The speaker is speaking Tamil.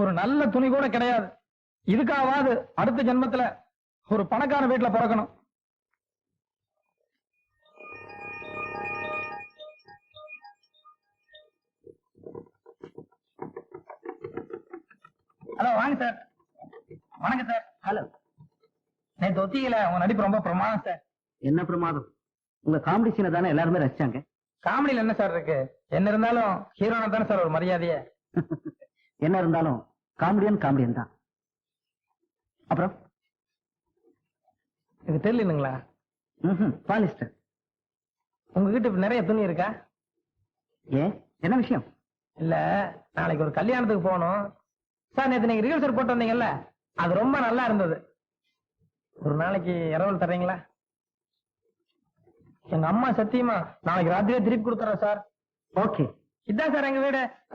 ஒரு நல்ல துணி கூட கிடையாது. இதுக்காவது அடுத்த ஜென்மத்துல ஒரு பணக்கார வீட்டுல பிறக்கணும். ஹலோ, வாங்க சார். வணக்கம் சார். ஹலோ. நேற்று ஒத்தியில உங்க நடிப்பு ரொம்ப பிரமாதம் சார். என்ன பிரமாதம்? உங்க காமெடி சீனை தானே எல்லாருமே ரசிச்சாங்க. காமெடியில என்ன சார் இருக்கு? என்ன இருந்தாலும் ஹீரோனா தானே சார் ஒரு மரியாதையே. என்ன இருந்தாலும் காமெடியன் தான். அப்புறம் இது தெரியலங்களா? பாலிஸ்டர். உங்ககிட்ட இப்ப நிறைய துணி இருக்கா? ஏன், என்ன விஷயம்? இல்ல, நாளைக்கு ஒரு கல்யாணத்துக்கு போகணும் சார். நேற்று நீங்க ரிஹர்சல் போட்டு வந்தீங்கல்ல, அது ரொம்ப நல்லா இருந்தது. ஒரு நாளைக்கு இரவல் தர்றீங்களா? எங்க அம்மா சத்தியமா நாளைக்கு ராத்திரியே திருப்பி கொடுத்துறேன் சார். ஓகே. இதான் சார் எங்க வீடு.